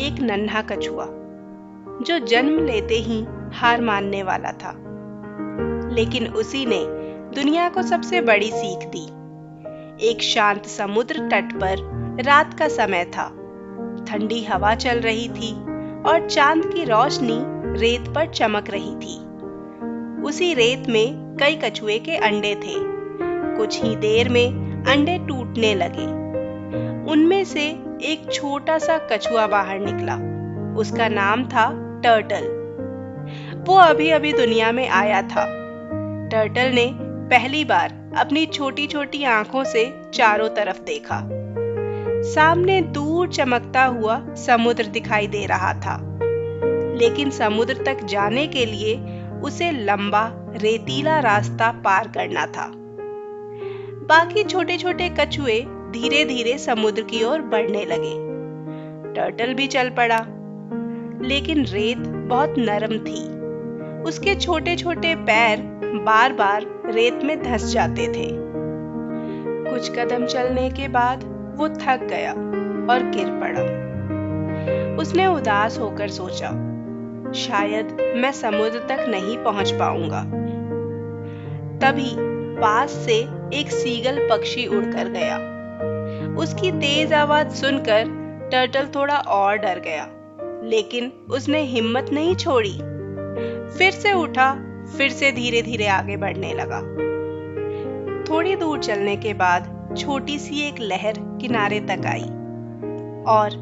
एक नन्हा कछुआ जो जन्म लेते ही हार मानने वाला था, लेकिन उसी ने दुनिया को सबसे बड़ी सीख दी। एक शांत समुद्र तट पर रात का समय था। ठंडी हवा चल रही थी और चांद की रोशनी रेत पर चमक रही थी। उसी रेत में कई कछुए के अंडे थे। कुछ ही देर में अंडे टूटने लगे। उनमें से एक छोटा सा कछुआ बाहर निकला। उसका नाम था टर्टल। वो अभी अभी दुनिया में आया था। टर्टल ने पहली बार अपनी छोटी छोटी आंखों से चारों तरफ देखा। सामने दूर चमकता हुआ समुद्र दिखाई दे रहा था, लेकिन समुद्र तक जाने के लिए उसे लंबा रेतीला रास्ता पार करना था। बाकी छोटे छोटे कछुए धीरे धीरे समुद्र की ओर बढ़ने लगे। टर्टल भी चल पड़ा, लेकिन रेत बहुत नरम थी। उसके छोटे छोटे पैर बार बार रेत में धंस जाते थे। कुछ कदम चलने के बाद वो थक गया और गिर पड़ा। उसने उदास होकर सोचा, शायद मैं समुद्र तक नहीं पहुंच पाऊंगा। तभी पास से एक सीगल पक्षी उड़कर गया। उसकी तेज आवाज सुनकर टर्टल थोड़ा और डर गया, लेकिन उसने हिम्मत नहीं छोड़ी। फिर से उठा, फिर से धीरे धीरे आगे बढ़ने लगा। थोड़ी दूर चलने के बाद छोटी सी एक लहर किनारे तक आई और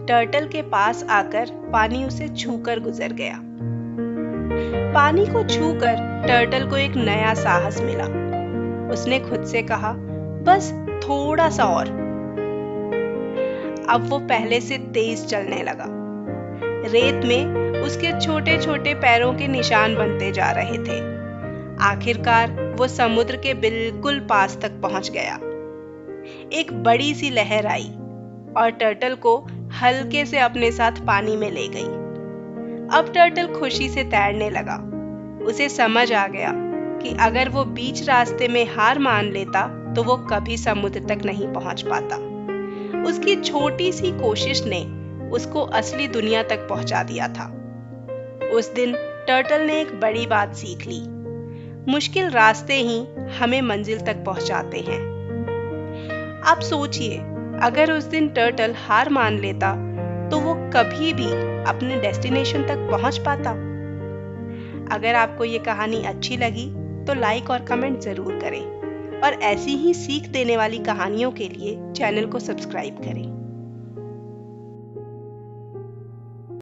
टर्टल के पास आकर पानी उसे छूकर गुजर गया। पानी को छूकर टर्टल को एक नया साहस मिला। उसने खुद से कहा, बस थोड़ा सा और। अब वो पहले से तेज चलने लगा। रेत में उसके छोटे छोटे पैरों के निशान बनते जा रहे थे। आखिरकार वो समुद्र के बिल्कुल पास तक पहुंच गया। एक बड़ी सी लहर आई और टर्टल को हल्के से अपने साथ पानी में ले गई। अब टर्टल खुशी से तैरने लगा। उसे समझ आ गया कि अगर वो बीच रास्ते में हार मान लेता तो वो कभी समुद्र तक नहीं पहुंच पाता। उसकी छोटी सी कोशिश ने उसको असली दुनिया तक पहुंचा दिया था। उस दिन टर्टल ने एक बड़ी बात सीख ली, मुश्किल रास्ते ही हमें मंजिल तक पहुंचाते हैं। आप सोचिए, अगर उस दिन टर्टल हार मान लेता तो वो कभी भी अपने डेस्टिनेशन तक पहुंच पाता। अगर आपको ये कहानी अच्छी लगी तो लाइक और कमेंट जरूर करें और ऐसी ही सीख देने वाली कहानियों के लिए चैनल को सब्सक्राइब करें।